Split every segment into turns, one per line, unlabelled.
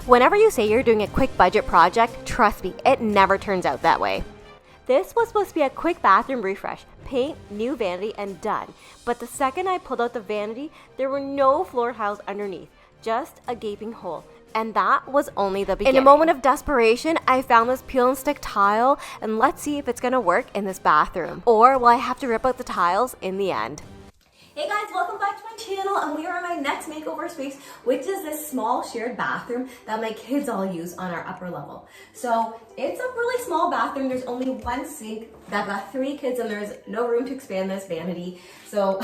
Whenever you say you're doing a quick budget project, trust me, it never turns out that way. This was supposed to be a quick bathroom refresh, paint, new vanity, and done. But the second I pulled out the vanity, there were no floor tiles underneath, just a gaping hole. And that was only the beginning. In a moment of desperation, I found this peel and stick tile, and let's see if it's gonna work in this bathroom. Or will I have to rip out the tiles in the end? Hey guys, welcome back to my channel, and we are in my next makeover space, which is this small shared bathroom that my kids all use on our upper level. So it's a really small bathroom. There's only one sink. I've got 3 kids and there's no room to expand this vanity. So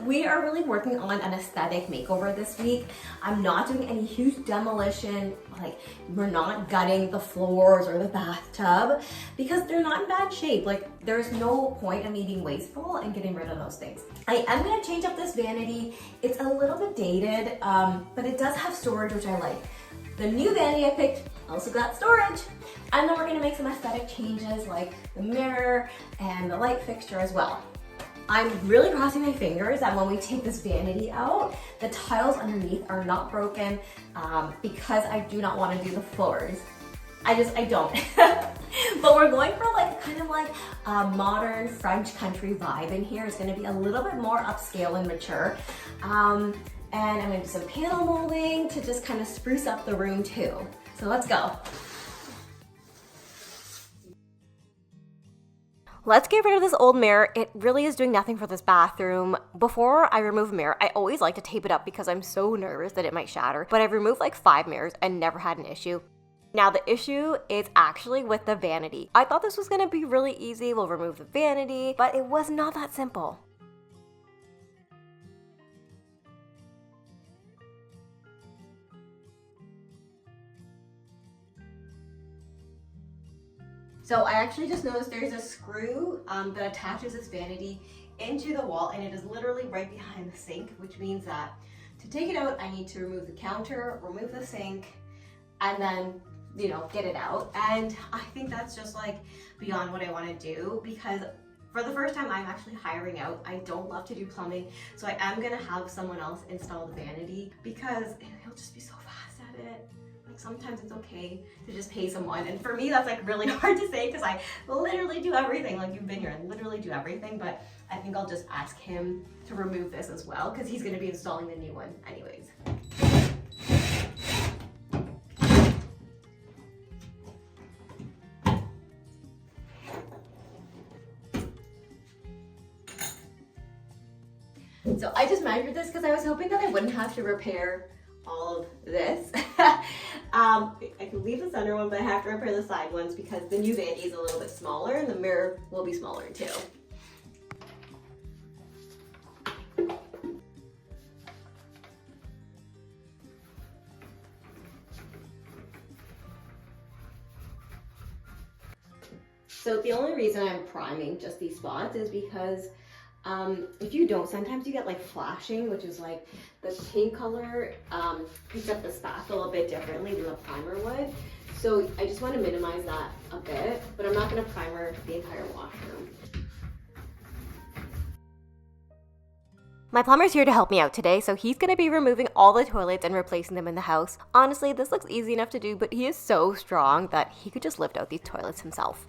we are really working on an aesthetic makeover this week. I'm not doing any huge demolition, like we're not gutting the floors or the bathtub because they're not in bad shape. Like there's no point in me being wasteful and getting rid of those things. I am gonna change up this vanity. It's a little bit dated, but it does have storage, which I like. The new vanity I picked also got storage. And then we're gonna make some aesthetic changes like the mirror and the light fixture as well. I'm really crossing my fingers that when we take this vanity out, the tiles underneath are not broken because I do not wanna do the floors. I don't. But we're going for like kind of like a modern French country vibe in here. It's gonna be a little bit more upscale and mature. And I'm gonna do some panel molding to just kind of spruce up the room too. So let's go. Let's get rid of this old mirror. It really is doing nothing for this bathroom. Before I remove a mirror, I always like to tape it up because I'm so nervous that it might shatter. But I've removed like 5 mirrors and never had an issue. Now the issue is actually with the vanity. I thought this was gonna be really easy. We'll remove the vanity, but it was not that simple. So I actually just noticed there's a screw that attaches this vanity into the wall, and it is literally right behind the sink, which means that to take it out, I need to remove the counter, remove the sink, and then, you know, get it out. And I think that's just like beyond what I want to do because for the first time I'm actually hiring out. I don't love to do plumbing, so I am gonna have someone else install the vanity because he'll just be so fast at it. Sometimes it's okay to just pay someone, and for me that's like really hard to say because I literally do everything. Like, you've been here, I literally do everything, but I think I'll just ask him to remove this as well because he's going to be installing the new one anyways. So I just measured this because I was hoping that I wouldn't have to repair all of this. I can leave the center one, but I have to repair the side ones because the new vanity is a little bit smaller and the mirror will be smaller too. So the only reason I'm priming just these spots is because if you don't, sometimes you get like flashing, which is like the paint color picks up the spatula a bit differently than the primer would. So I just want to minimize that a bit, but I'm not going to primer the entire washroom. My plumber's here to help me out today, so he's going to be removing all the toilets and replacing them in the house. Honestly, this looks easy enough to do, but he is so strong that he could just lift out these toilets himself.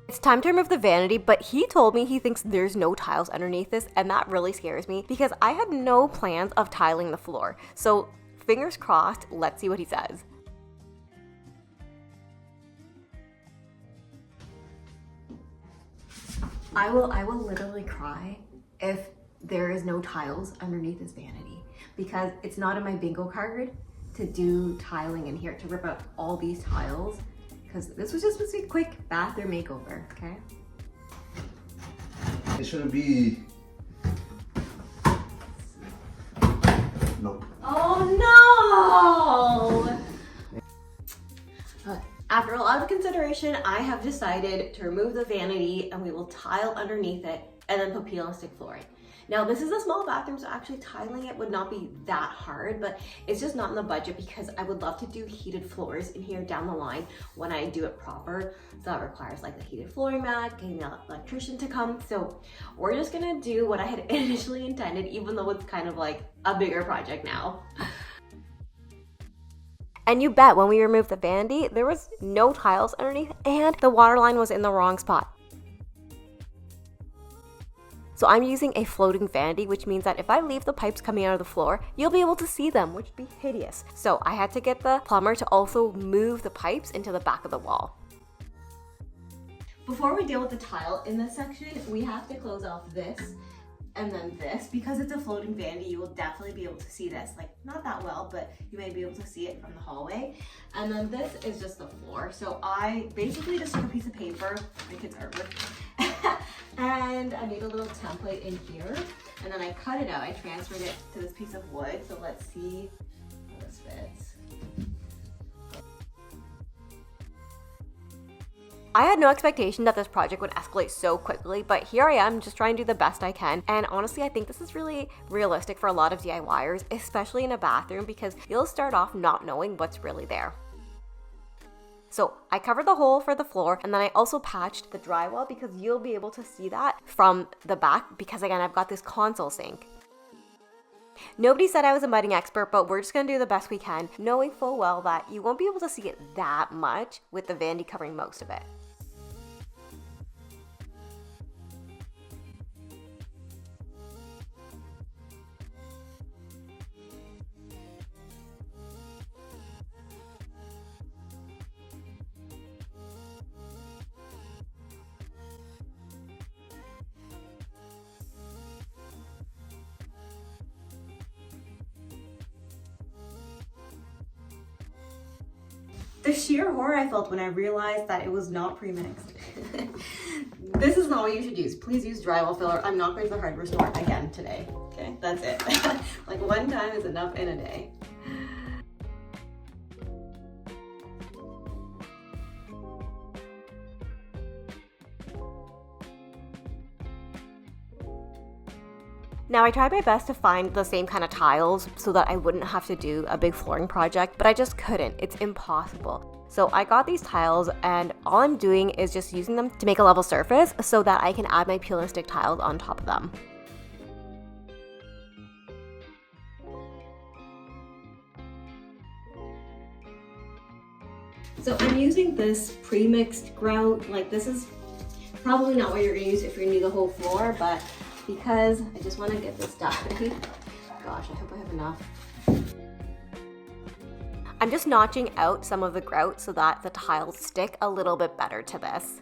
It's time to remove the vanity, but he told me he thinks there's no tiles underneath this, and that really scares me because I had no plans of tiling the floor. So fingers crossed, let's see what he says. I will literally cry if there is no tiles underneath this vanity because it's not in my bingo card to do tiling in here, to rip out all these tiles. Because this was just supposed to be a quick bathroom makeover, okay?
It shouldn't be. Nope.
Oh no! After a lot of consideration, I have decided to remove the vanity and we will tile underneath it and then put peel and stick flooring. Now this is a small bathroom, so actually tiling it would not be that hard, but it's just not in the budget because I would love to do heated floors in here down the line when I do it proper. So that requires like the heated flooring mat, getting the electrician to come. So we're just gonna do what I had initially intended, even though it's kind of like a bigger project now. And you bet when we removed the vanity, there was no tiles underneath and the water line was in the wrong spot. So I'm using a floating vanity, which means that if I leave the pipes coming out of the floor, you'll be able to see them, which would be hideous. So I had to get the plumber to also move the pipes into the back of the wall. Before we deal with the tile in this section, we have to close off this and then this. Because it's a floating vanity, you will definitely be able to see this. Like, not that well, but you may be able to see it from the hallway. And then this is just the floor. So I basically just took a piece of paper, my kid's artwork, and I made a little template in here. And then I cut it out. I transferred it to this piece of wood. So let's see how this fits. I had no expectation that this project would escalate so quickly, but here I am just trying to do the best I can. And honestly, I think this is really realistic for a lot of DIYers, especially in a bathroom, because you'll start off not knowing what's really there. So I covered the hole for the floor, and then I also patched the drywall because you'll be able to see that from the back because again, I've got this console sink. Nobody said I was a mudding expert, but we're just gonna do the best we can, knowing full well that you won't be able to see it that much with the vanity covering most of it. The sheer horror I felt when I realized that it was not pre-mixed. This is not what you should use. Please use drywall filler. I'm not going to the hardware store again today. Okay, that's it. Like one time is enough in a day. Now I tried my best to find the same kind of tiles so that I wouldn't have to do a big flooring project, but I just couldn't. It's impossible. So I got these tiles and all I'm doing is just using them to make a level surface so that I can add my peel and stick tiles on top of them. So I'm using this pre-mixed grout. Like this is probably not what you're gonna use if you're gonna do the whole floor, but because I just want to get this done. Gosh, I hope I have enough. I'm just notching out some of the grout so that the tiles stick a little bit better to this.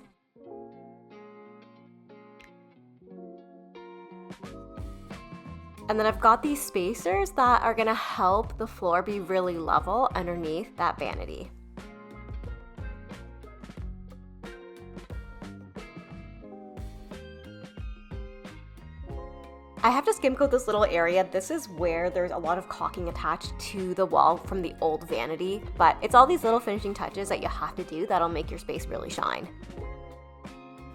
And then I've got these spacers that are gonna help the floor be really level underneath that vanity. I have to skim coat this little area. This is where there's a lot of caulking attached to the wall from the old vanity, but it's all these little finishing touches that you have to do that'll make your space really shine.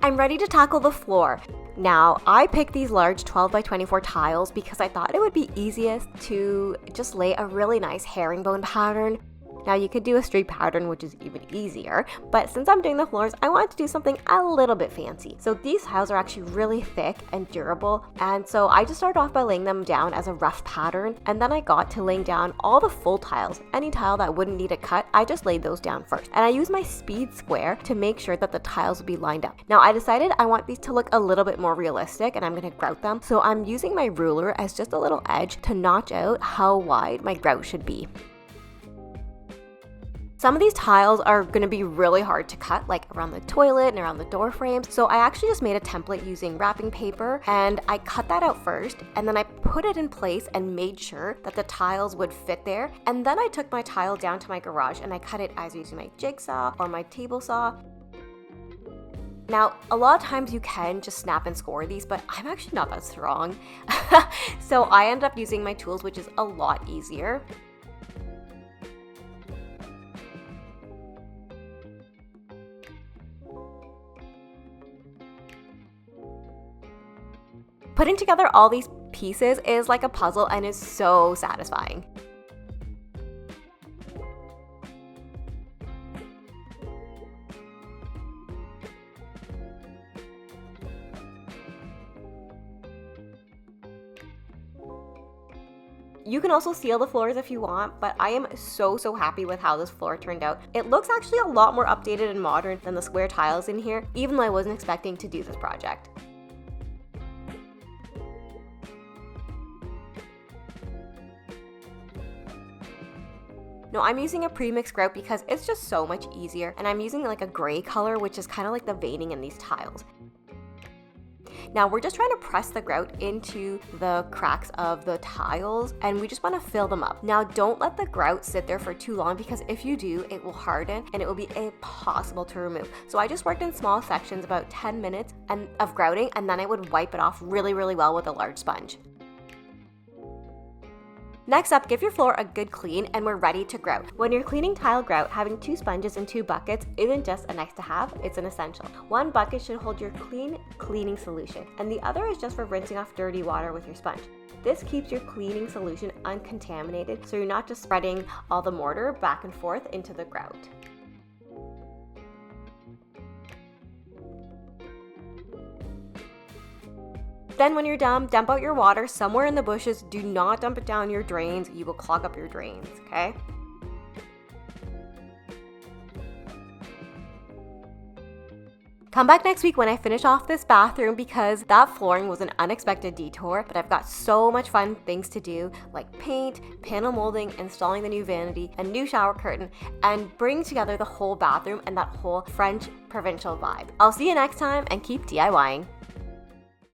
I'm ready to tackle the floor. Now, I picked these large 12 by 24 tiles because I thought it would be easiest to just lay a really nice herringbone pattern. Now you could do a streak pattern, which is even easier, but since I'm doing the floors, I wanted to do something a little bit fancy. So these tiles are actually really thick and durable, and so I just started off by laying them down as a rough pattern, and then I got to laying down all the full tiles. Any tile that wouldn't need a cut, I just laid those down first. And I used my speed square to make sure that the tiles would be lined up. Now I decided I want these to look a little bit more realistic, and I'm gonna grout them. So I'm using my ruler as just a little edge to notch out how wide my grout should be. Some of these tiles are going to be really hard to cut, like around the toilet and around the door frames. So I actually just made a template using wrapping paper, and I cut that out first, and then I put it in place and made sure that the tiles would fit there. And then I took my tile down to my garage and I cut it either using my jigsaw or my table saw. Now, a lot of times you can just snap and score these, but I'm actually not that strong. So I ended up using my tools, which is a lot easier. Putting together all these pieces is like a puzzle and is so satisfying. You can also seal the floors if you want, but I am so happy with how this floor turned out. It looks actually a lot more updated and modern than the square tiles in here, even though I wasn't expecting to do this project. No, I'm using a pre-mixed grout because it's just so much easier, and I'm using like a gray color, which is kind of like the veining in these tiles. Now we're just trying to press the grout into the cracks of the tiles, and we just want to fill them up. Now don't let the grout sit there for too long, because if you do, it will harden and it will be impossible to remove. So I just worked in small sections, about 10 minutes of grouting, and then I would wipe it off really well with a large sponge. Next up, give your floor a good clean and we're ready to grout. When you're cleaning tile grout, having 2 sponges and 2 buckets isn't just a nice to have, it's an essential. One bucket should hold your cleaning solution, and the other is just for rinsing off dirty water with your sponge. This keeps your cleaning solution uncontaminated, so you're not just spreading all the mortar back and forth into the grout. Then when you're done, dump out your water somewhere in the bushes. Do not dump it down your drains. You will clog up your drains, okay? Come back next week when I finish off this bathroom, because that flooring was an unexpected detour, but I've got so much fun things to do, like paint, panel molding, installing the new vanity, a new shower curtain, and bring together the whole bathroom and that whole French provincial vibe. I'll see you next time, and keep DIYing.